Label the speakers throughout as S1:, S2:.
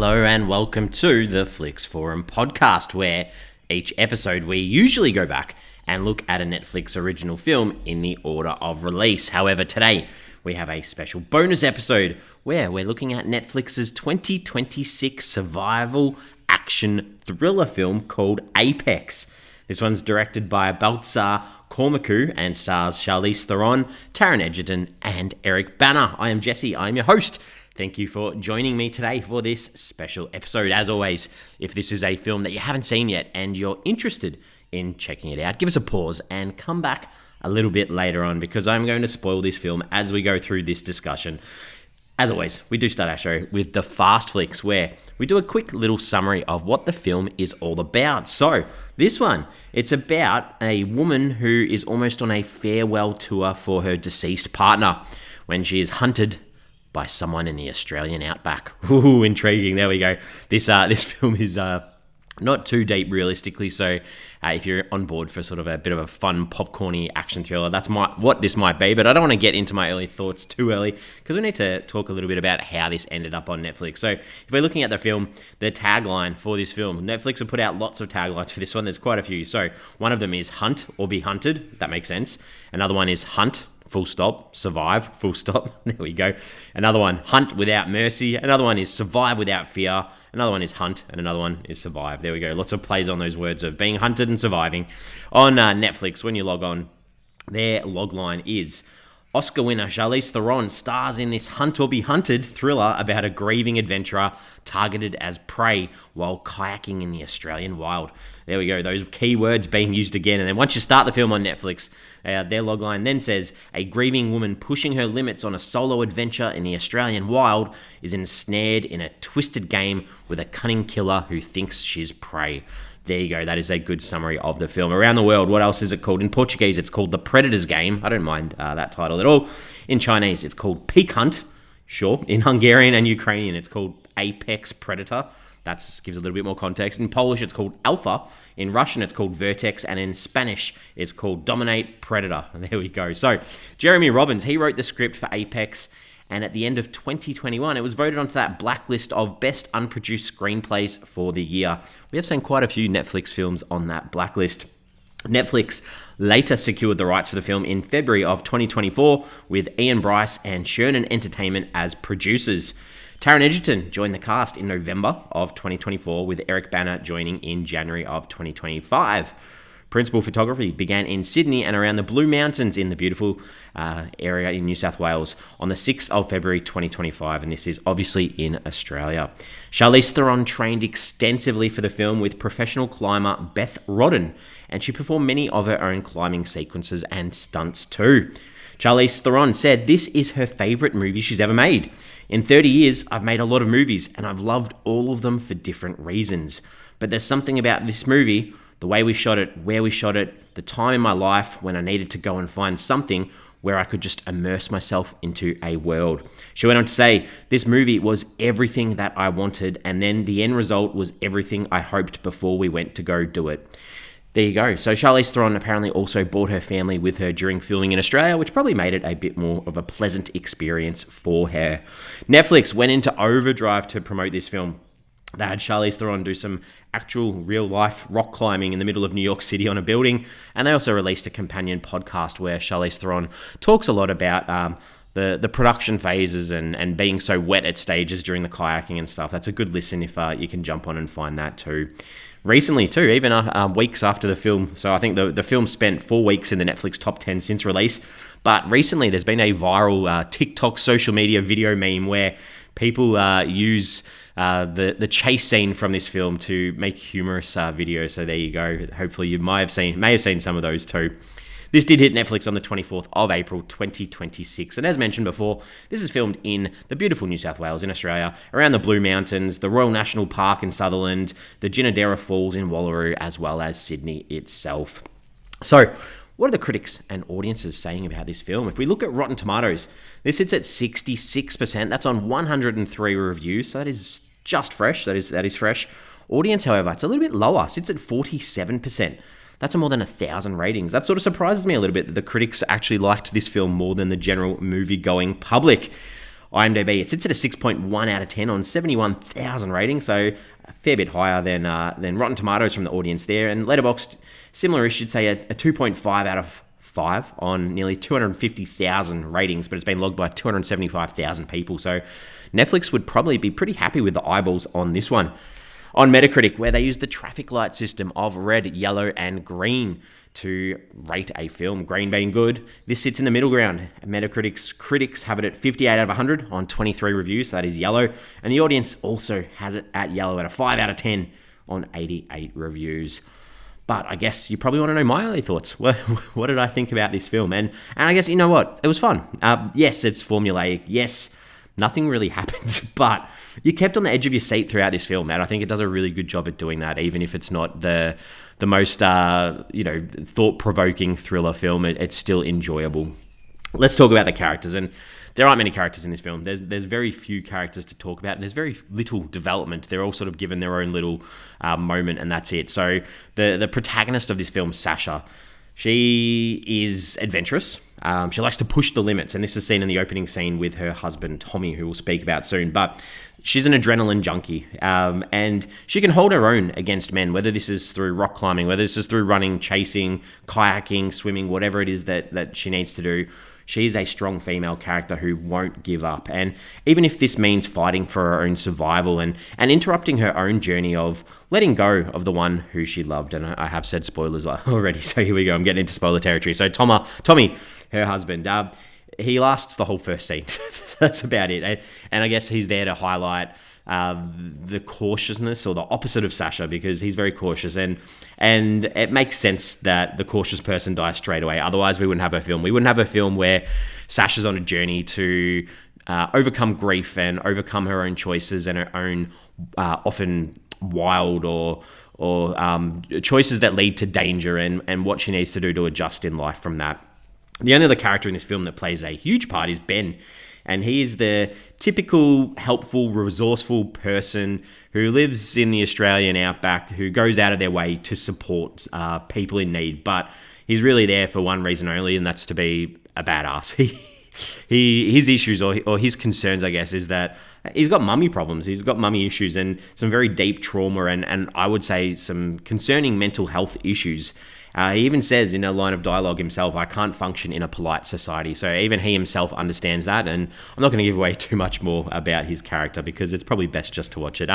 S1: Hello and welcome to the Flix Forum podcast, where each episode we usually go back and look at a Netflix original film in the order of release. However, today we have a special bonus episode where we're looking at Netflix's 2026 survival action thriller film called Apex. This one's directed by Baltasar Kormakur and stars Charlize Theron, Taron, Egerton, and Bana. I am Jesse. I am your host. Thank you for joining me today for this special episode. As always, if this is a film that you haven't seen yet and you're interested in checking it out, give us a pause and come back a little bit later on, because I'm going to spoil this film as we go through this discussion. As always, we do start our show with the Fast Flicks, where we do a quick little summary of what the film is all about. So, this one, it's about a woman who is almost on a farewell tour for her deceased partner when she is hunted by someone in the Australian outback. Ooh, intriguing. There we go. This film is not too deep realistically, so if you're on board for sort of a bit of a fun popcorny action thriller, that's what this might be. But I don't want to get into my early thoughts too early, because we need to talk a little bit about how this ended up on Netflix. So if we're looking at the film, the tagline for this film, Netflix have put out lots of taglines for this one. There's quite a few. So one of them is hunt or be hunted, if that makes sense. Another one is hunt, full stop, survive, full stop. There we go. Another one, hunt without mercy. Another one is survive without fear. Another one is hunt, and another one is survive. There we go. Lots of plays on those words of being hunted and surviving. On Netflix, when you log on, their logline is Oscar winner Charlize Theron stars in this hunt or be hunted thriller about a grieving adventurer targeted as prey while kayaking in the Australian wild. There we go, those key words being used again. And then once you start the film on Netflix, their logline then says, a grieving woman pushing her limits on a solo adventure in the Australian wild is ensnared in a twisted game with a cunning killer who thinks she's prey. There you go. That is a good summary of the film. Around the world, what else is it called? In Portuguese, it's called The Predator's Game. I don't mind that title at all. In Chinese, it's called Peak Hunt. Sure. In Hungarian and Ukrainian, it's called Apex Predator. That gives a little bit more context. In Polish, it's called Alpha. In Russian, it's called Vertex. And in Spanish, it's called Dominate Predator. And there we go. So, Jeremy Robbins, he wrote the script for Apex. And at the end of 2021, it was voted onto that blacklist of best unproduced screenplays for the year. We have seen quite a few Netflix films on that blacklist. Netflix later secured the rights for the film in February of 2024 with Ian Bryce and Sherman Entertainment as producers. Taron Egerton joined the cast in November of 2024 with Bana joining in January of 2025. Principal photography began in Sydney and around the Blue Mountains in the beautiful area in New South Wales on the 6th of February 2025, and this is obviously in Australia. Charlize Theron trained extensively for the film with professional climber Beth Rodden, and she performed many of her own climbing sequences and stunts too. Charlize Theron said this is her favourite movie she's ever made. In 30 years, I've made a lot of movies, and I've loved all of them for different reasons. But there's something about this movie, the way we shot it, where we shot it, the time in my life when I needed to go and find something where I could just immerse myself into a world. She went on to say, this movie was everything that I wanted, and then the end result was everything I hoped before we went to go do it. There you go. So Charlize Theron apparently also brought her family with her during filming in Australia, which probably made it a bit more of a pleasant experience for her. Netflix went into overdrive to promote this film. They had Charlize Theron do some actual real-life rock climbing in the middle of New York City on a building, and they also released a companion podcast where Charlize Theron talks a lot about the production phases and being so wet at stages during the kayaking and stuff. That's a good listen if you can jump on and find that too. Recently too, even weeks after the film, so I think the film spent 4 weeks in the Netflix top 10 since release, but recently there's been a viral TikTok social media video meme where people use the chase scene from this film to make humorous videos. So there you go. Hopefully you may have seen some of those too. This did hit Netflix on the 24th of April 2026. And as mentioned before, this is filmed in the beautiful New South Wales in Australia, around the Blue Mountains, the Royal National Park in Sutherland, the Ginninderra Falls in Wallaroo, as well as Sydney itself. So, what are the critics and audiences saying about this film? If we look at Rotten Tomatoes, this sits at 66%. That's on 103 reviews, so that is just fresh. That is fresh. Audience, however, it's a little bit lower. Sits at 47%. That's more than 1,000 ratings. That sort of surprises me a little bit that the critics actually liked this film more than the general movie-going public. IMDb, it sits at a 6.1 out of 10 on 71,000 ratings, so a fair bit higher than Rotten Tomatoes from the audience there. And Letterboxd, similar-ish, you'd say a 2.5 out of 5 on nearly 250,000 ratings, but it's been logged by 275,000 people. So Netflix would probably be pretty happy with the eyeballs on this one. On Metacritic, where they use the traffic light system of red, yellow, and green to rate a film, green being good, this sits in the middle ground. Metacritic's critics have it at 58 out of 100 on 23 reviews, so that is yellow, and the audience also has it at yellow at a 5 out of 10 on 88 reviews. But I guess you probably want to know my early thoughts. What did I think about this film? And I guess, you know what? It was fun. Yes, it's formulaic. Yes, nothing really happens, but you kept on the edge of your seat throughout this film, and I think it does a really good job at doing that, even if it's not the most thought-provoking thriller film. It's still enjoyable. Let's talk about the characters, and there aren't many characters in this film. There's very few characters to talk about, and there's very little development. They're all sort of given their own little moment, and that's it. So the protagonist of this film, Sasha, she is adventurous. She likes to push the limits, and this is seen in the opening scene with her husband, Tommy, who we'll speak about soon. But she's an adrenaline junkie, and she can hold her own against men, whether this is through rock climbing, whether this is through running, chasing, kayaking, swimming, whatever it is that she needs to do. She's a strong female character who won't give up. And even if this means fighting for her own survival and interrupting her own journey of letting go of the one who she loved. And I have said spoilers already, so here we go. I'm getting into spoiler territory. So Tommy, her husband, he lasts the whole first scene. That's about it. And I guess he's there to highlight the cautiousness, or the opposite of Sasha, because he's very cautious, and it makes sense that the cautious person dies straight away. Otherwise, we wouldn't have a film. We wouldn't have a film where Sasha's on a journey to overcome grief and overcome her own choices and her own often wild or choices that lead to danger, and what she needs to do to adjust in life from that. The only other character in this film that plays a huge part is Ben. And he is the typical helpful, resourceful person who lives in the Australian outback, who goes out of their way to support people in need. But he's really there for one reason only, and that's to be a badass. His issues or his concerns, I guess, is that he's got mummy problems. He's got mummy issues and some very deep trauma and I would say some concerning mental health issues. He even says in a line of dialogue himself, "I can't function in a polite society." So even he himself understands that, and I'm not going to give away too much more about his character because it's probably best just to watch it.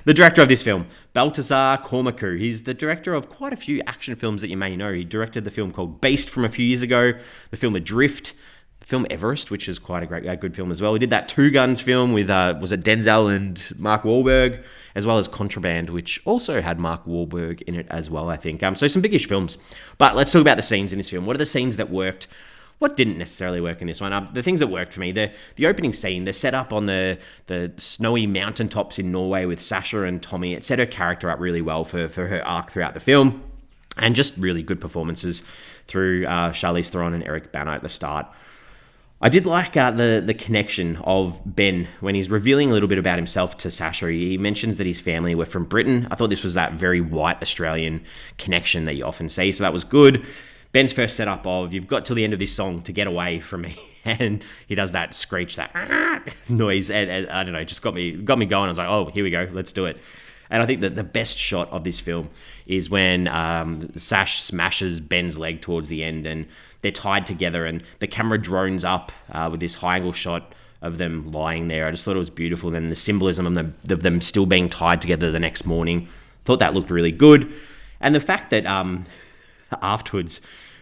S1: The director of this film, Baltasar Kormakur, he's the director of quite a few action films that you may know. He directed the film called Beast from a few years ago, the film Adrift, the film Everest, which is quite a good film as well. He did that Two Guns film with, was it Denzel and Mark Wahlberg, as well as Contraband, which also had Mark Wahlberg in it as well, I think. So some biggish films. But let's talk about the scenes in this film. What are the scenes that worked? What didn't necessarily work in this one? The things that worked for me, the opening scene, the setup on the snowy mountaintops in Norway with Sasha and Tommy, it set her character up really well for her arc throughout the film. And just really good performances through Charlize Theron and Eric Bana at the start. I did like the connection of Ben when he's revealing a little bit about himself to Sasha. He mentions that his family were from Britain. I thought this was that very white Australian connection that you often see, so that was good. Ben's first setup of, "You've got till the end of this song to get away from me," and he does that screech, that noise, and I don't know, just got me going. I was like, oh, here we go, let's do it. And I think that the best shot of this film is when Sash smashes Ben's leg towards the end, and they're tied together, and the camera drones up with this high angle shot of them lying there. I just thought it was beautiful. And then the symbolism of them still being tied together the next morning, thought that looked really good. And the fact that afterwards,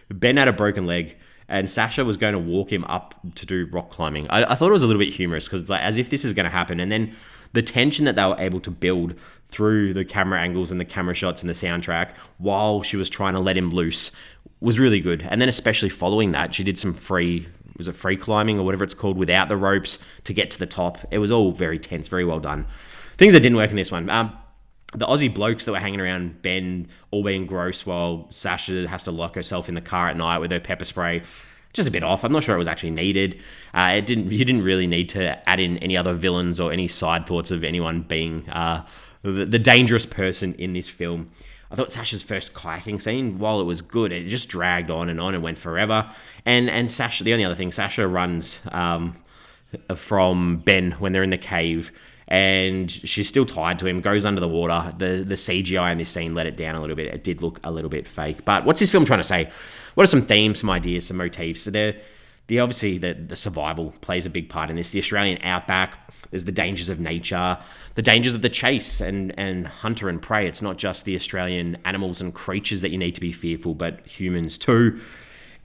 S1: Ben had a broken leg, and Sasha was going to walk him up to do rock climbing. I thought it was a little bit humorous, because it's like as if this is going to happen, and then the tension that they were able to build through the camera angles and the camera shots and the soundtrack while she was trying to let him loose was really good. And then especially following that, she did some free climbing or whatever it's called without the ropes to get to the top. It was all very tense, very well done. Things that didn't work in this one. The Aussie blokes that were hanging around Ben all being gross while Sasha has to lock herself in the car at night with her pepper spray. Just a bit off. I'm not sure it was actually needed. You didn't really need to add in any other villains or any side thoughts of anyone being the dangerous person in this film. I thought Sasha's first kayaking scene, while it was good, it just dragged on and went forever. And Sasha, the only other thing, Sasha runs from Ben when they're in the cave, and she's still tied to him, goes under the water. The CGI in this scene let it down a little bit. It did look a little bit fake. But what's this film trying to say? What are some themes, some ideas, some motifs? So obviously the survival plays a big part in this. The Australian outback, there's the dangers of nature, the dangers of the chase and hunter and prey. It's not just the Australian animals and creatures that you need to be fearful, but humans too.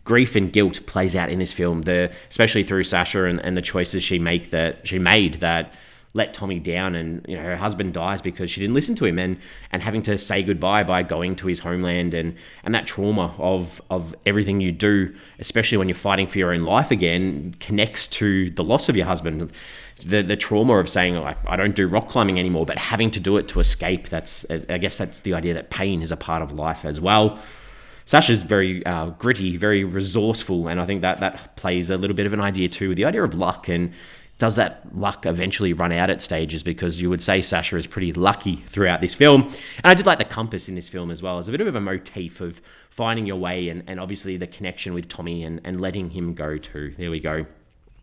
S1: Grief and guilt plays out in this film, especially through Sasha and the choices she made that let Tommy down, and her husband dies because she didn't listen to him, and having to say goodbye by going to his homeland, and that trauma of everything you do, especially when you're fighting for your own life again, connects to the loss of your husband. The trauma of saying, like, I don't do rock climbing anymore, but having to do it to escape. I guess that's the idea that pain is a part of life as well. Sasha's very gritty, very resourceful, and I think that plays a little bit of an idea too, with the idea of luck, and does that luck eventually run out at stages? Because you would say Sasha is pretty lucky throughout this film. And I did like the compass in this film as well. It's a bit of a motif of finding your way, and obviously the connection with Tommy and letting him go too. There we go.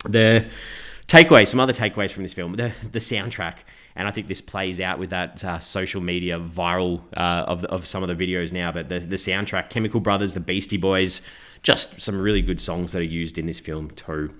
S1: Some other takeaways from this film, the soundtrack. And I think this plays out with that social media viral of some of the videos now. But the soundtrack, Chemical Brothers, the Beastie Boys, just some really good songs that are used in this film too.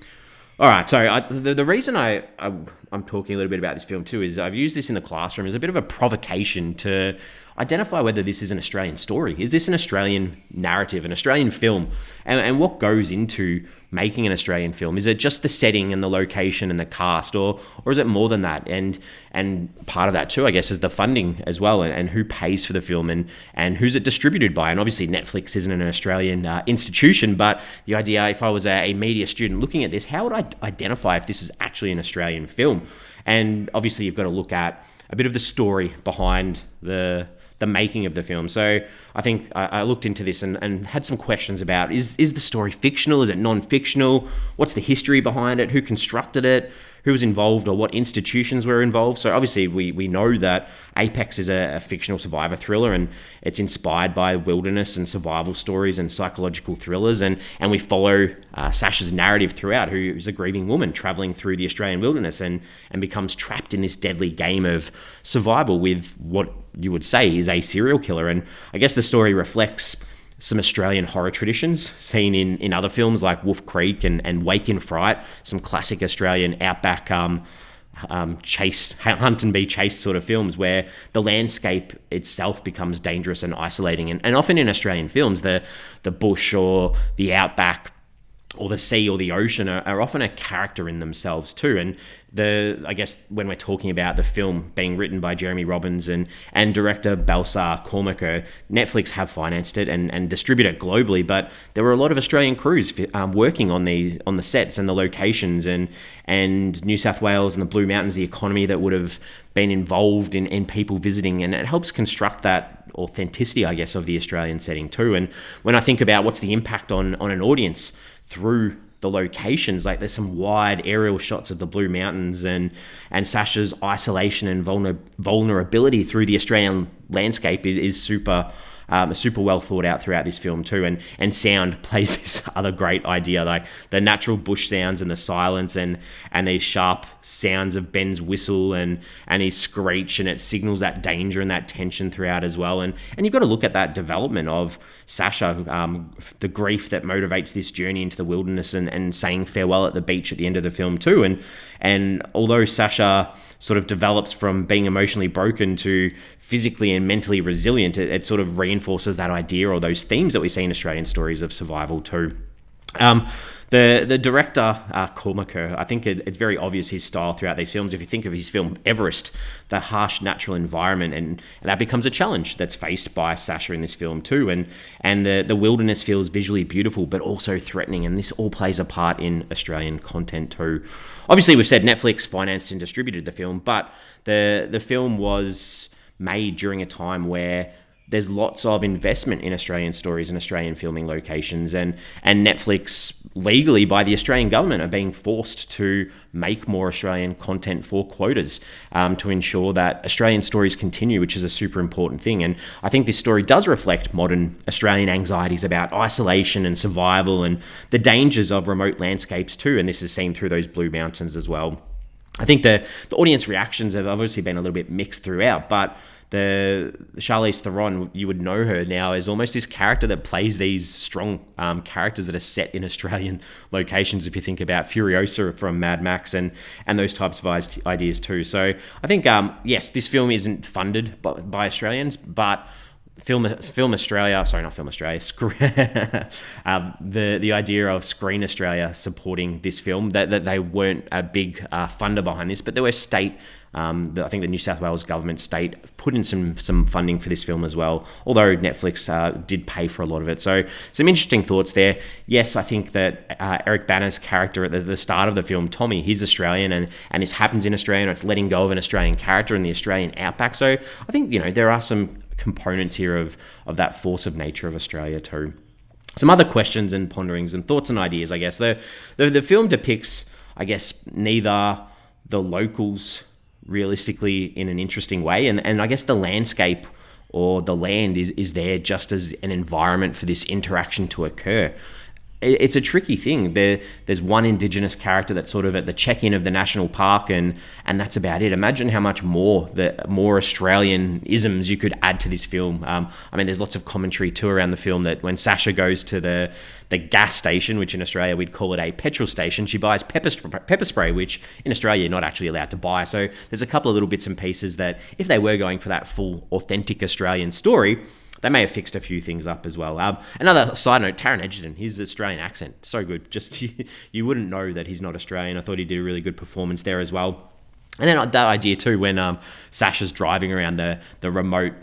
S1: All right, so the reason I'm talking a little bit about this film too is I've used this in the classroom as a bit of a provocation to identify whether this is an Australian story. Is this an Australian narrative, an Australian film? And what goes into making an Australian film? Is it just the setting and the location and the cast, or is it more than that? And part of that too, I guess, is the funding as well, and who pays for the film, and who's it distributed by. And obviously Netflix isn't an Australian institution, but the idea, if I was a media student looking at this, how would I identify if this is actually an Australian film? And obviously you've got to look at a bit of the story behind the making of the film. So I think I looked into this and had some questions about, is the story fictional? Is it non-fictional? What's the history behind it? Who constructed it? Who was involved, or what institutions were involved? So obviously we know that Apex is a fictional survivor thriller, and it's inspired by wilderness and survival stories and psychological thrillers, and we follow Sasha's narrative throughout, who is a grieving woman traveling through the Australian wilderness and becomes trapped in this deadly game of survival with what you would say is a serial killer. And I guess the story reflects some Australian horror traditions seen in other films like Wolf Creek and Wake in Fright, some classic Australian outback chase, hunt and be chased sort of films, where the landscape itself becomes dangerous and isolating. And often in Australian films, the bush or the outback or the sea or the ocean are often a character in themselves too. And I guess when we're talking about the film being written by Jeremy Robbins and director Baltasar Kormakur, Netflix have financed it and distribute it globally, but there were a lot of Australian crews working on the sets and the locations, and New South Wales and the Blue Mountains, the economy that would have been involved in people visiting, and it helps construct that authenticity, I guess, of the Australian setting too. And when I think about what's the impact on an audience through the locations, like there's some wide aerial shots of the Blue Mountains and Sasha's isolation and vulnerability through the Australian landscape is super well thought out throughout this film too. And sound plays this other great idea, like the natural bush sounds and the silence and these sharp sounds of Ben's whistle and his screech, and it signals that danger and that tension throughout as well. And you've got to look at that development of Sasha, the grief that motivates this journey into the wilderness and saying farewell at the beach at the end of the film too. And although Sasha sort of develops from being emotionally broken to physically and mentally resilient, it sort of reinforces that idea or those themes that we see in Australian stories of survival too. The director, Kormakur, I think it's very obvious his style throughout these films. If you think of his film Everest, the harsh natural environment, and that becomes a challenge that's faced by Sasha in this film too. And the wilderness feels visually beautiful, but also threatening. And this all plays a part in Australian content too. Obviously, we've said Netflix financed and distributed the film, but the film was made during a time where there's lots of investment in Australian stories and Australian filming locations, and Netflix, legally by the Australian government, are being forced to make more Australian content for quotas, to ensure that Australian stories continue, which is a super important thing. And I think this story does reflect modern Australian anxieties about isolation and survival and the dangers of remote landscapes too, and this is seen through those Blue Mountains as well. I think the audience reactions have obviously been a little bit mixed throughout, but the Charlize Theron, you would know her now as almost this character that plays these strong characters that are set in Australian locations. If you think about Furiosa from Mad Max and those types of ideas too. So I think, yes, this film isn't funded by Australians, but Film Australia, sorry, not Film Australia, the idea of Screen Australia supporting this film, that they weren't a big funder behind this, but there were state, I think the New South Wales government state put in some funding for this film as well, although Netflix did pay for a lot of it. So some interesting thoughts there. Yes, I think that Eric Bana's character at the start of the film, Tommy, he's Australian, and this happens in Australia, and it's letting go of an Australian character in the Australian outback. So I think, there are some components here of that force of nature of Australia too. Some other questions and ponderings and thoughts and ideas, I guess. The film depicts, I guess, neither the locals realistically in an interesting way, and I guess the landscape or the land is there just as an environment for this interaction to occur. It's a tricky thing. There's one Indigenous character that's sort of at the check-in of the national park, and that's about it. Imagine how much more Australian isms you could add to this film. There's lots of commentary too around the film that when Sasha goes to the gas station, which in Australia we'd call it a petrol station, she buys pepper spray, which in Australia you're not actually allowed to buy. So there's a couple of little bits and pieces that if they were going for that full, authentic Australian story, they may have fixed a few things up as well. Another side note, Taron Egerton, his Australian accent, so good. Just you wouldn't know that he's not Australian. I thought he did a really good performance there as well. And then that idea too, when Sasha's driving around the remote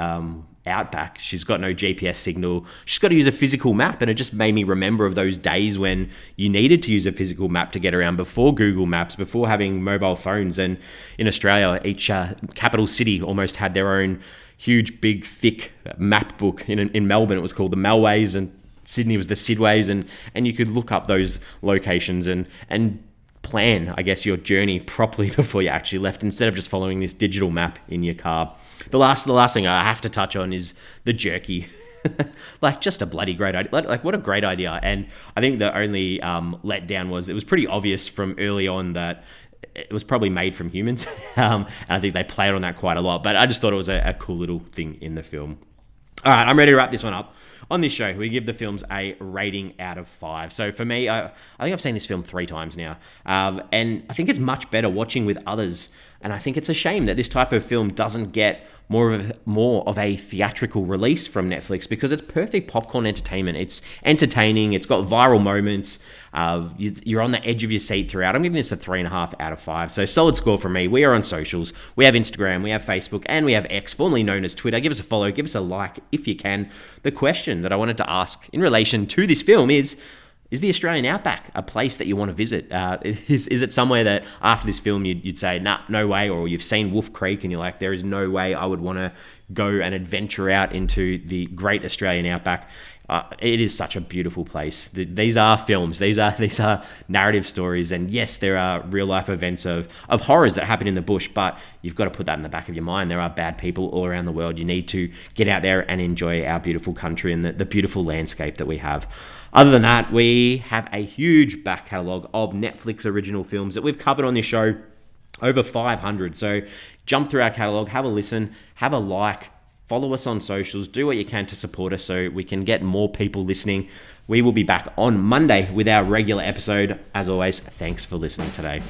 S1: outback, she's got no GPS signal. She's got to use a physical map, and it just made me remember of those days when you needed to use a physical map to get around before Google Maps, before having mobile phones. And in Australia, each capital city almost had their own huge, big, thick map book. In Melbourne, it was called the Melways, and Sydney was the Sidways, and you could look up those locations and plan, I guess, your journey properly before you actually left, instead of just following this digital map in your car. The last thing I have to touch on is the jerky. Just a bloody great idea. What a great idea. And I think the only letdown was it was pretty obvious from early on that it was probably made from humans. And I think they played on that quite a lot. But I just thought it was a cool little thing in the film. All right, I'm ready to wrap this one up. On this show, we give the films a rating out of 5. So for me, I think I've seen this film 3 times now. And I think it's much better watching with others. And I think it's a shame that this type of film doesn't get more of a theatrical release from Netflix, because it's perfect popcorn entertainment. It's entertaining. It's got viral moments. You're on the edge of your seat throughout. I'm giving this a 3.5 out of 5. So solid score from me. We are on socials. We have Instagram, we have Facebook, and we have X, formerly known as Twitter. Give us a follow. Give us a like if you can. The question that I wanted to ask in relation to this film is the Australian outback a place that you want to visit? Is it somewhere that after this film you'd say, nah, no way, or you've seen Wolf Creek and you're like, there is no way I would want to go and adventure out into the great Australian outback? It is such a beautiful place. These are films. These are narrative stories. And yes, there are real life events of horrors that happen in the bush, but you've got to put that in the back of your mind. There are bad people all around the world. You need to get out there and enjoy our beautiful country and the beautiful landscape that we have. Other than that, we have a huge back catalogue of Netflix original films that we've covered on this show, over 500. So jump through our catalogue, have a listen, have a like, follow us on socials, do what you can to support us so we can get more people listening. We will be back on Monday with our regular episode. As always, thanks for listening today.